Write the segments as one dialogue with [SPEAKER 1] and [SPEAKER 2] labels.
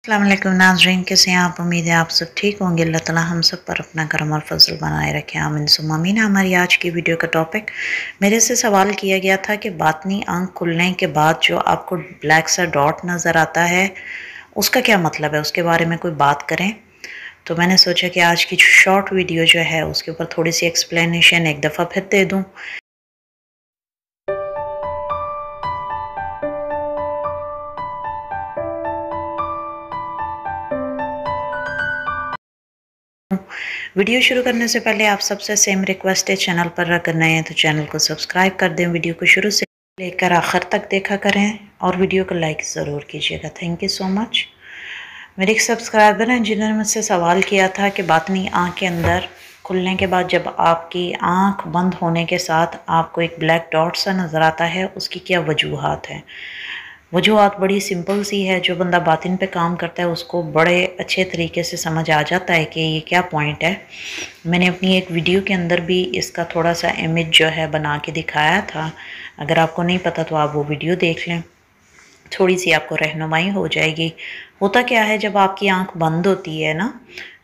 [SPEAKER 1] अस्सलाम वालेकुम नाज़रीन, कैसे हैं आप? उम्मीद है आप सब ठीक होंगे। अल्लाह ताला हम सब पर अपना करम और फजल बनाए रखे, आमीन सुम्मा आमीन। हमारी आज की वीडियो का टॉपिक, मेरे से सवाल किया गया था कि बातनी आंख खुलने के बाद जो आपको ब्लैक सा डॉट नज़र आता है उसका क्या मतलब है, उसके बारे में कोई बात करें। तो मैंने सोचा कि आज की शॉर्ट वीडियो जो है उसके ऊपर थोड़ी सी एक्सप्लेनेशन एक दफ़ा फिर दे दूँ। वीडियो शुरू करने से पहले आप सबसे सेम रिक्वेस्ट है, चैनल पर अगर नए हैं तो चैनल को सब्सक्राइब कर दें, वीडियो को शुरू से लेकर आखिर तक देखा करें और वीडियो को लाइक ज़रूर कीजिएगा। Thank you so much. मेरे एक सब्सक्राइबर हैं जिन्होंने मुझसे सवाल किया था कि बातनी आँख के अंदर खुलने के बाद जब आपकी आँख बंद होने के साथ आपको एक ब्लैक डॉट सा नज़र आता है, उसकी क्या वजूहात हैं। वजूहात बड़ी सिंपल सी है, जो बंदा बातिन पे काम करता है उसको बड़े अच्छे तरीके से समझ आ जाता है कि ये क्या पॉइंट है। मैंने अपनी एक वीडियो के अंदर भी इसका थोड़ा सा इमेज जो है बना के दिखाया था। अगर आपको नहीं पता तो आप वो वीडियो देख लें, थोड़ी सी आपको रहनुमाई हो जाएगी। होता क्या है, जब आपकी आंख बंद होती है ना,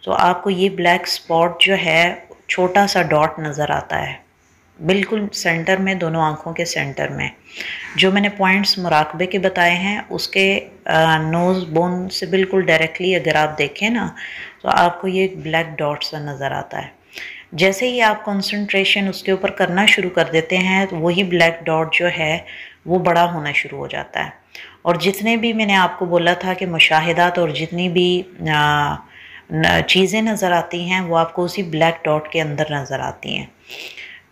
[SPEAKER 1] तो आपको ये ब्लैक स्पॉट जो है, छोटा सा डॉट नज़र आता है बिल्कुल सेंटर में, दोनों आँखों के सेंटर में। जो मैंने पॉइंट्स मुराकबे के बताए हैं उसके नोज़ बोन से बिल्कुल डायरेक्टली अगर आप देखें ना, तो आपको ये ब्लैक डॉट सा नज़र आता है। जैसे ही आप कंसंट्रेशन उसके ऊपर करना शुरू कर देते हैं तो वही ब्लैक डॉट जो है वो बड़ा होना शुरू हो जाता है। और जितने भी मैंने आपको बोला था कि मुशाहिदात और जितनी भी चीज़ें नज़र आती हैं वो आपको उसी ब्लैक डॉट के अंदर नज़र आती हैं।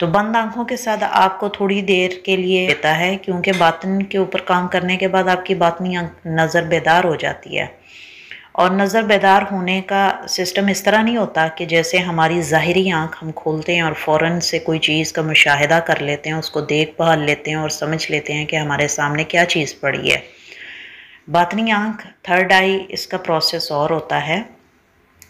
[SPEAKER 1] तो बंद आँखों के साथ आपको थोड़ी देर के लिए देता है, क्योंकि बातिन के ऊपर काम करने के बाद आपकी बातनी नज़र बेदार हो जाती है। और नज़र बेदार होने का सिस्टम इस तरह नहीं होता कि जैसे हमारी ज़ाहिरी आँख हम खोलते हैं और फ़ौरन से कोई चीज़ का मुशाहिदा कर लेते हैं, उसको देख भाल लेते हैं और समझ लेते हैं कि हमारे सामने क्या चीज़ पड़ी है। बातनी आँख, थर्ड आई, इसका प्रोसेस और होता है,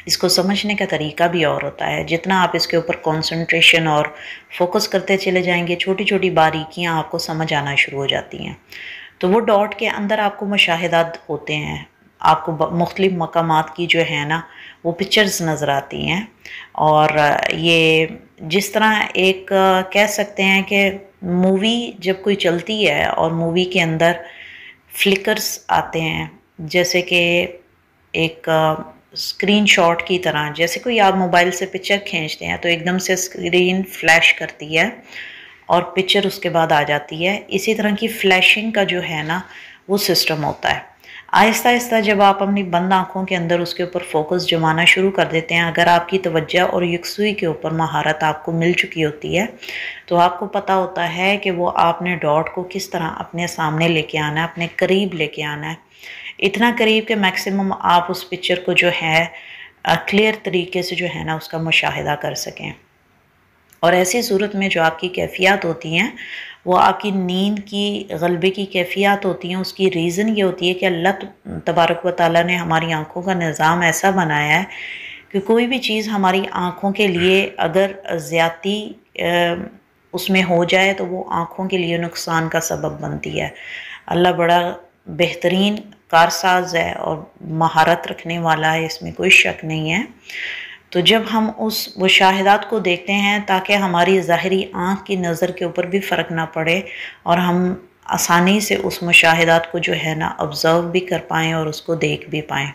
[SPEAKER 1] इसको समझने का तरीका भी और होता है। जितना आप इसके ऊपर कंसंट्रेशन और फोकस करते चले जाएंगे, छोटी छोटी बारीकियां आपको समझ आना शुरू हो जाती हैं। तो वो डॉट के अंदर आपको मुशाहिदात होते हैं, आपको मुख्तलिफ मकामात की जो है ना वो पिक्चर्स नज़र आती हैं। और ये जिस तरह एक कह सकते हैं कि मूवी जब कोई चलती है और मूवी के अंदर फ्लिकर्स आते हैं, जैसे कि एक स्क्रीनशॉट की तरह, जैसे कोई आप मोबाइल से पिक्चर खींचते हैं तो एकदम से स्क्रीन फ्लैश करती है और पिक्चर उसके बाद आ जाती है। इसी तरह की फ्लैशिंग का जो है ना वो सिस्टम होता है। आहिस्ता आहिस्ता जब आप अपनी बंद आँखों के अंदर उसके ऊपर फोकस जमाना शुरू कर देते हैं, अगर आपकी तवज्जो और यकसुई के ऊपर महारत आपको मिल चुकी होती है, तो आपको पता होता है कि वो आपने डॉट को किस तरह अपने सामने लेके आना है, अपने करीब लेके आना है। इतना करीब के मैक्सिमम आप उस पिक्चर को जो है क्लियर तरीके से जो है ना उसका मुशाहिदा कर सकें। और ऐसी सूरत में जो आपकी कैफियत होती हैं वो आपकी नींद की गलबे की कैफियत होती हैं। उसकी रीज़न ये होती है कि अल्लाह तबारक व तआला ने हमारी आँखों का निज़ाम ऐसा बनाया है कि कोई भी चीज़ हमारी आँखों के लिए अगर ज़्यादती उसमें हो जाए तो वो आँखों के लिए नुकसान का सबब बनती है। अल्लाह बड़ा बेहतरीन कारसाज है और महारत रखने वाला है, इसमें कोई शक नहीं है। तो जब हम उस मुशाहिदात को देखते हैं ताकि हमारी ज़ाहिरी आँख की नज़र के ऊपर भी फ़र्क ना पड़े और हम आसानी से उस मुशाहिदात को जो है ना ऑब्ज़र्व भी कर पाएँ और उसको देख भी पाएँ,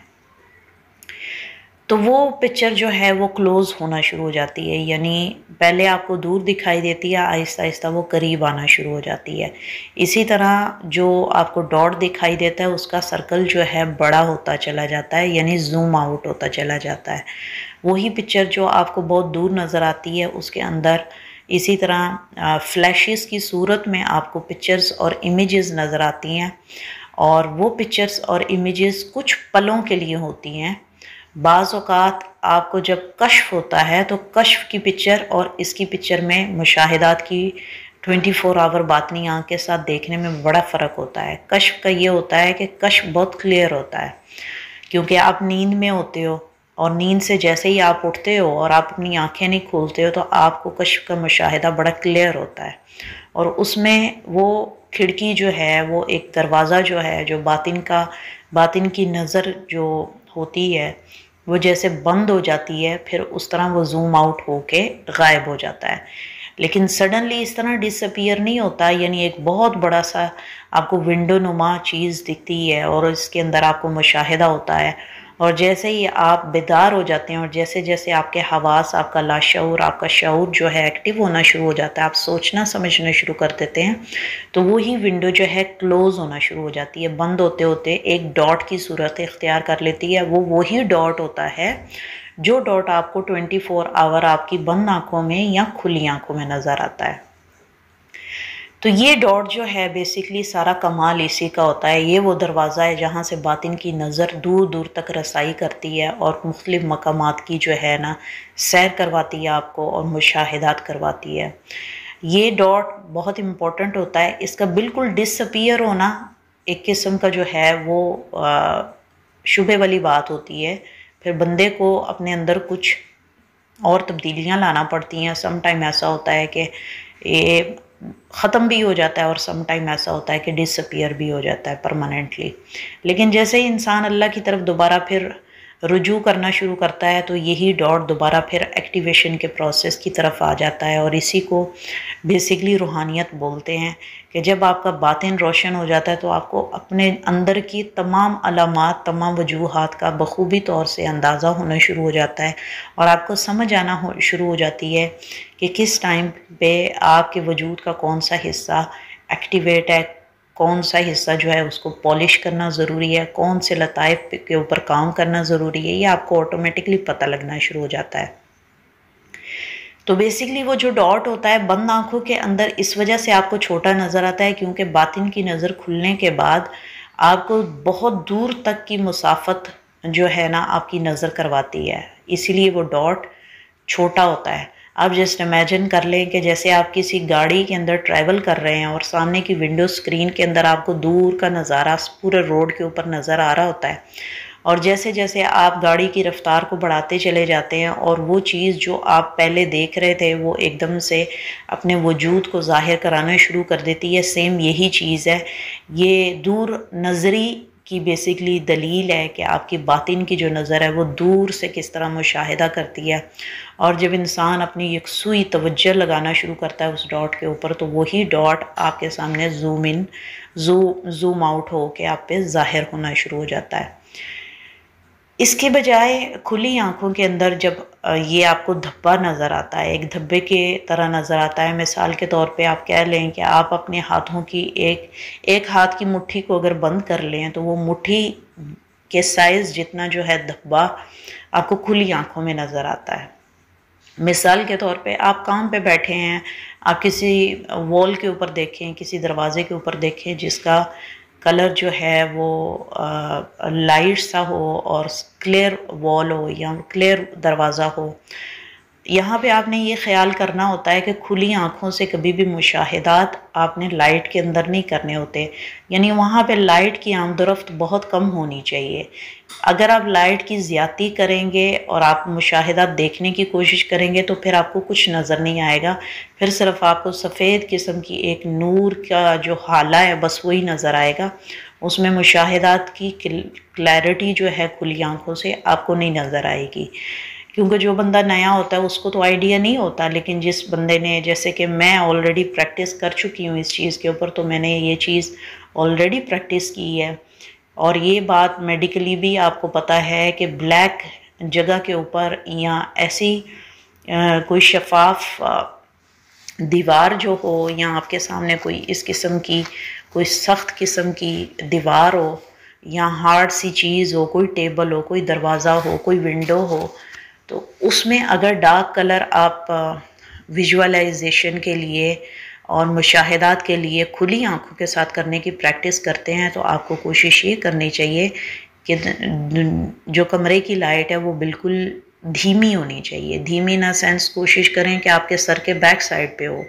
[SPEAKER 1] तो वो पिक्चर जो है वो क्लोज़ होना शुरू हो जाती है। यानी पहले आपको दूर दिखाई देती है, आहिस्ता आहिस्ता वो करीब आना शुरू हो जाती है। इसी तरह जो आपको डॉट दिखाई देता है उसका सर्कल जो है बड़ा होता चला जाता है, यानी जूम आउट होता चला जाता है। वही पिक्चर जो आपको बहुत दूर नज़र आती है उसके अंदर इसी तरह फ्लैशेस की सूरत में आपको पिक्चर्स और इमेजेस नज़र आती हैं। और वो पिक्चर्स और इमेजेस कुछ पलों के लिए होती हैं। बाज़ औक़ात आपको जब कश्फ होता है तो कश्फ की पिक्चर और इसकी पिक्चर में मुशाहिदात की 24 आवर बातनी आँख के साथ देखने में बड़ा फ़र्क होता है। कश्फ का ये होता है कि कश्फ बहुत क्लियर होता है, क्योंकि आप नींद में होते हो और नींद से जैसे ही आप उठते हो और आप अपनी आँखें नहीं खोलते हो तो आपको कश्फ का मुशाहिदा बड़ा क्लियर होता है। और उसमें वो खिड़की जो है, वो एक दरवाज़ा जो है, जो बातिन की नज़र जो होती है वो जैसे बंद हो जाती है, फिर उस तरह वो जूम आउट होके गायब हो जाता है। लेकिन सडनली इस तरह डिसअपीयर नहीं होता, यानी एक बहुत बड़ा सा आपको विंडो नुमा चीज़ दिखती है और इसके अंदर आपको मुशाहिदा होता है, और जैसे ही आप बेदार हो जाते हैं और जैसे जैसे आपके हवास, आपका लाशऊर, आपका शऊर जो है एक्टिव होना शुरू हो जाता है, आप सोचना समझना शुरू कर देते हैं, तो वही विंडो जो है क्लोज होना शुरू हो जाती है, बंद होते होते एक डॉट की सूरत इख्तियार कर लेती है। वो वही डॉट होता है जो डॉट आपको 24 आवर आपकी बंद आंखों में या खुली आंखों में नज़र आता है। तो ये डॉट जो है बेसिकली सारा कमाल इसी का होता है। ये वो दरवाज़ा है जहाँ से बातिन की नज़र दूर दूर तक रसाई करती है और मुख्तलिफ़ मकामात की जो है ना सैर करवाती है आपको और मुशाहिदात करवाती है। ये डॉट बहुत इम्पोर्टेंट होता है। इसका बिल्कुल डिसअपीयर होना एक किस्म का जो है वो शुबे वाली बात होती है। फिर बंदे को अपने अंदर कुछ और तब्दीलियाँ लाना पड़ती हैं। सम टाइम ऐसा होता है कि ये ख़त्म भी हो जाता है और सम टाइम ऐसा होता है कि डिसअपीयर भी हो जाता है परमानेंटली। लेकिन जैसे ही इंसान अल्लाह की तरफ दोबारा फिर रुजू करना शुरू करता है तो यही डॉट दोबारा फिर एक्टिवेशन के प्रोसेस की तरफ आ जाता है, और इसी को बेसिकली रूहानियत बोलते हैं कि जब आपका बातिन रोशन हो जाता है तो आपको अपने अंदर की तमाम अलामात, तमाम वजूहात का बखूबी तौर से अंदाज़ा होना शुरू हो जाता है और आपको समझ आना शुरू हो जाती है कि किस टाइम पे आपके वजूद का कौन सा हिस्सा एक्टिवेट है, कौन सा हिस्सा जो है उसको पॉलिश करना ज़रूरी है, कौन से लताइफ के ऊपर काम करना ज़रूरी है, ये आपको ऑटोमेटिकली पता लगना शुरू हो जाता है। तो बेसिकली वो जो डॉट होता है बंद आंखों के अंदर इस वजह से आपको छोटा नज़र आता है क्योंकि बातिन की नज़र खुलने के बाद आपको बहुत दूर तक की मुसाफत जो है ना आपकी नज़र करवाती है, इसीलिए वो डॉट छोटा होता है। आप जस्ट इमेजिन कर लें कि जैसे आप किसी गाड़ी के अंदर ट्रैवल कर रहे हैं और सामने की विंडो स्क्रीन के अंदर आपको दूर का नज़ारा पूरे रोड के ऊपर नज़र आ रहा होता है, और जैसे जैसे आप गाड़ी की रफ्तार को बढ़ाते चले जाते हैं और वो चीज़ जो आप पहले देख रहे थे वो एकदम से अपने वजूद को ज़ाहिर कराना शुरू कर देती है। सेम यही चीज़ है, ये दूर नज़री की बेसिकली दलील है कि आपकी बातिन की जो नज़र है वो दूर से किस तरह मुशाहिदा करती है, और जब इंसान अपनी यकसुई तवज्जो लगाना शुरू करता है उस डॉट के ऊपर तो वही डॉट आपके सामने जूम इन जूम आउट हो के आप पे ज़ाहिर होना शुरू हो जाता है। इसके बजाय खुली आंखों के अंदर जब ये आपको धब्बा नज़र आता है, एक धब्बे के तरह नज़र आता है, मिसाल के तौर पे आप कह लें कि आप अपने हाथों की एक हाथ की मुट्ठी को अगर बंद कर लें तो वो मुट्ठी के साइज़ जितना जो है धब्बा आपको खुली आंखों में नज़र आता है। मिसाल के तौर पे आप काम पे बैठे हैं, आप किसी वॉल के ऊपर देखें, किसी दरवाज़े के ऊपर देखें जिसका कलर जो है वो लाइट सा हो और क्लियर वॉल हो या क्लियर दरवाज़ा हो। यहाँ पे आपने ये ख्याल करना होता है कि खुली आँखों से कभी भी मुशाहिदात आपने लाइट के अंदर नहीं करने होते, यानी वहाँ पे लाइट की आमदरफ्त बहुत कम होनी चाहिए। अगर आप लाइट की ज़्यादती करेंगे और आप मुशाहिदात देखने की कोशिश करेंगे तो फिर आपको कुछ नज़र नहीं आएगा, फिर सिर्फ आपको सफ़ेद किस्म की एक नूर का जो हाला है बस वही नज़र आएगा। उसमें मुशाहिदात की क्लैरिटी जो है खुली आँखों से आपको नहीं नज़र आएगी, क्योंकि जो बंदा नया होता है उसको तो आइडिया नहीं होता। लेकिन जिस बंदे ने, जैसे कि मैं ऑलरेडी प्रैक्टिस कर चुकी हूँ इस चीज़ के ऊपर, तो मैंने ये चीज़ ऑलरेडी प्रैक्टिस की है और ये बात मेडिकली भी आपको पता है कि ब्लैक जगह के ऊपर या ऐसी कोई शफाफ दीवार जो हो या आपके सामने कोई इस किस्म की कोई सख्त किस्म की दीवार हो या हार्ड सी चीज़ हो, कोई टेबल हो, कोई दरवाज़ा हो, कोई विंडो हो, तो उसमें अगर डार्क कलर आप विजुअलाइजेशन के लिए और मुशाहिदात के लिए खुली आंखों के साथ करने की प्रैक्टिस करते हैं तो आपको कोशिश ये करनी चाहिए कि जो कमरे की लाइट है वो बिल्कुल धीमी होनी चाहिए। धीमी ना सेंस कोशिश करें कि आपके सर के बैक साइड पे हो,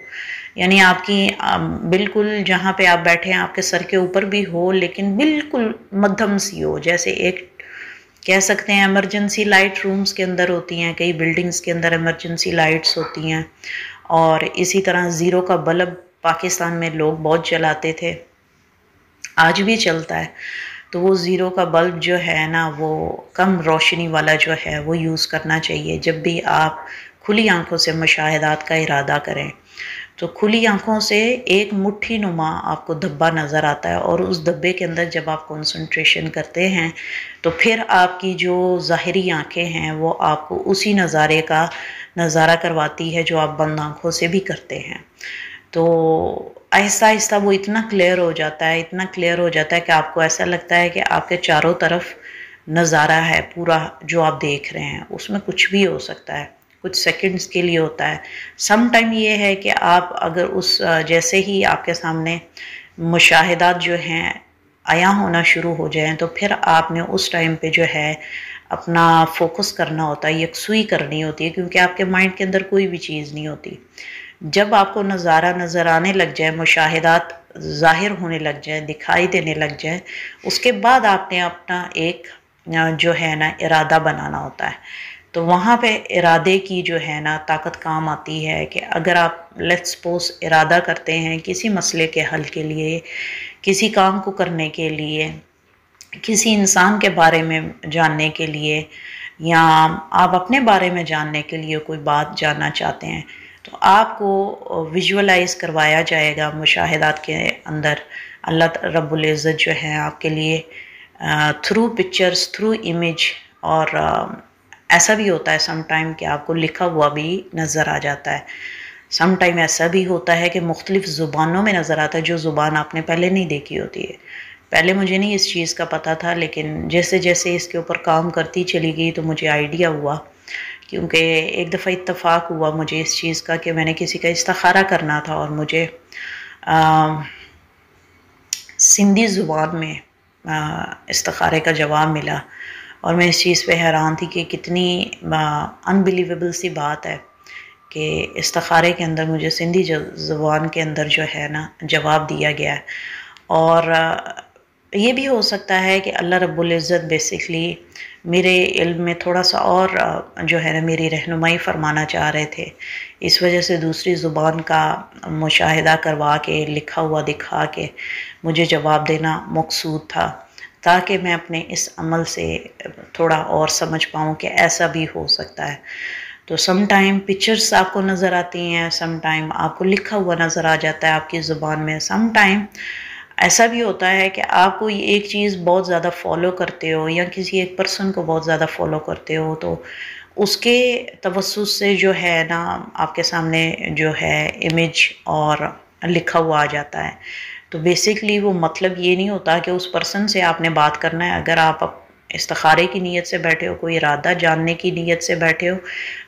[SPEAKER 1] यानी आपकी बिल्कुल जहाँ पे आप बैठे हैं आपके सर के ऊपर भी हो लेकिन बिल्कुल मध्यम सी हो। जैसे एक कह सकते हैं एमरजेंसी लाइट रूम्स के अंदर होती हैं, कई बिल्डिंग्स के अंदर एमरजेंसी लाइट्स होती हैं, और इसी तरह ज़ीरो का बल्ब पाकिस्तान में लोग बहुत जलाते थे, आज भी चलता है। तो वो ज़ीरो का बल्ब जो है ना, वो कम रोशनी वाला जो है वो यूज़ करना चाहिए जब भी आप खुली आंखों से मुशाहिदात का इरादा करें। तो खुली आंखों से एक मुट्ठी नुमा आपको धब्बा नज़र आता है, और उस धब्बे के अंदर जब आप कंसंट्रेशन करते हैं तो फिर आपकी जो ज़ाहिरी आंखें हैं वो आपको उसी नज़ारे का नज़ारा करवाती है जो आप बंद आंखों से भी करते हैं। तो आहिस्ता आहिस्ता वो इतना क्लियर हो जाता है, इतना क्लियर हो जाता है कि आपको ऐसा लगता है कि आपके चारों तरफ नज़ारा है पूरा जो आप देख रहे हैं, उसमें कुछ भी हो सकता है, कुछ सेकंड्स के लिए होता है। सम टाइम ये है कि आप अगर उस जैसे ही आपके सामने मुशाहिदात जो हैं आया होना शुरू हो जाएं, तो फिर आपने उस टाइम पे जो है अपना फोकस करना होता है, यकसुई करनी होती है, क्योंकि आपके माइंड के अंदर कोई भी चीज़ नहीं होती। जब आपको नज़ारा नज़र आने लग जाए, मुशाहिदात ज़ाहिर होने लग जाए, दिखाई देने लग जाए, उसके बाद आपने अपना एक जो है ना इरादा बनाना होता है। तो वहाँ पे इरादे की जो है ना ताकत काम आती है कि अगर आप लेट्स सपोज इरादा करते हैं किसी मसले के हल के लिए, किसी काम को करने के लिए, किसी इंसान के बारे में जानने के लिए, या आप अपने बारे में जानने के लिए कोई बात जानना चाहते हैं, तो आपको विजुअलाइज करवाया जाएगा मुशाहिदात के अंदर। अल्लाह रब्बुल इज़्ज़त जो है आपके लिए थ्रू पिक्चर्स, थ्रू इमेज, और ऐसा भी होता है सम टाइम कि आपको लिखा हुआ भी नज़र आ जाता है। सम टाइम ऐसा भी होता है कि मुख्तलिफ़ ज़ुबानों में नज़र आता है, जो ज़ुबान आपने पहले नहीं देखी होती है। पहले मुझे नहीं इस चीज़ का पता था, लेकिन जैसे जैसे इसके ऊपर काम करती चली गई तो मुझे आइडिया हुआ, क्योंकि एक दफ़ा इत्तफ़ाक हुआ मुझे इस चीज़ का कि मैंने किसी का इस्तिखारा करना था और मुझे सिंधी ज़ुबान में इस्तिखारे का जवाब मिला, और मैं इस चीज़ पे हैरान थी कि कितनी अनबिलीवेबल सी बात है कि इस्तिखारे के अंदर मुझे सिंधी ज़ुबान के अंदर जो है ना जवाब दिया गया है। और ये भी हो सकता है कि अल्लाह रब्बुल इज़्ज़त बेसिकली मेरे इल्म में थोड़ा सा और जो है ना मेरी रहनुमाई फरमाना चाह रहे थे, इस वजह से दूसरी ज़ुबान का मुशाहिदा करवा के लिखा हुआ दिखा के मुझे जवाब देना मकसूद था, ताकि मैं अपने इस अमल से थोड़ा और समझ पाऊँ कि ऐसा भी हो सकता है। तो सम टाइम पिक्चर्स आपको नज़र आती हैं, सम टाइम आपको लिखा हुआ नज़र आ जाता है आपकी ज़ुबान में, सम टाइम ऐसा भी होता है कि आप कोई एक चीज़ बहुत ज़्यादा फॉलो करते हो या किसी एक पर्सन को बहुत ज़्यादा फॉलो करते हो, तो उसके तवस्सुस से जो है ना आपके सामने जो है इमेज और लिखा हुआ आ जाता है। तो बेसिकली वो मतलब ये नहीं होता कि उस पर्सन से आपने बात करना है। अगर आप इस्तिखारे की नीयत से बैठे हो, कोई इरादा जानने की नीयत से बैठे हो,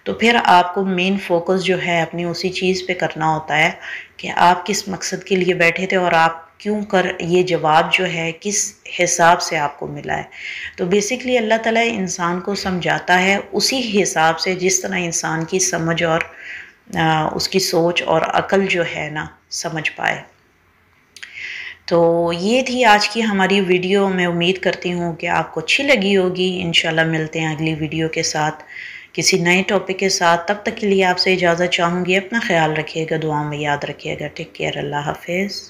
[SPEAKER 1] तो फिर आपको मेन फोकस जो है अपनी उसी चीज़ पे करना होता है कि आप किस मकसद के लिए बैठे थे और आप क्यों कर, ये जवाब जो है किस हिसाब से आपको मिला है। तो बेसिकली अल्लाह ताला इंसान को समझाता है उसी हिसाब से जिस तरह इंसान की समझ और उसकी सोच और अकल जो है ना समझ पाए। तो ये थी आज की हमारी वीडियो। मैं उम्मीद करती हूँ कि आपको अच्छी लगी होगी। इंशाल्लाह मिलते हैं अगली वीडियो के साथ किसी नए टॉपिक के साथ। तब तक के लिए आपसे इजाज़त चाहूँगी। अपना ख्याल रखिएगा, दुआ में याद रखिएगा। टेक केयर, अल्लाह हाफिज़।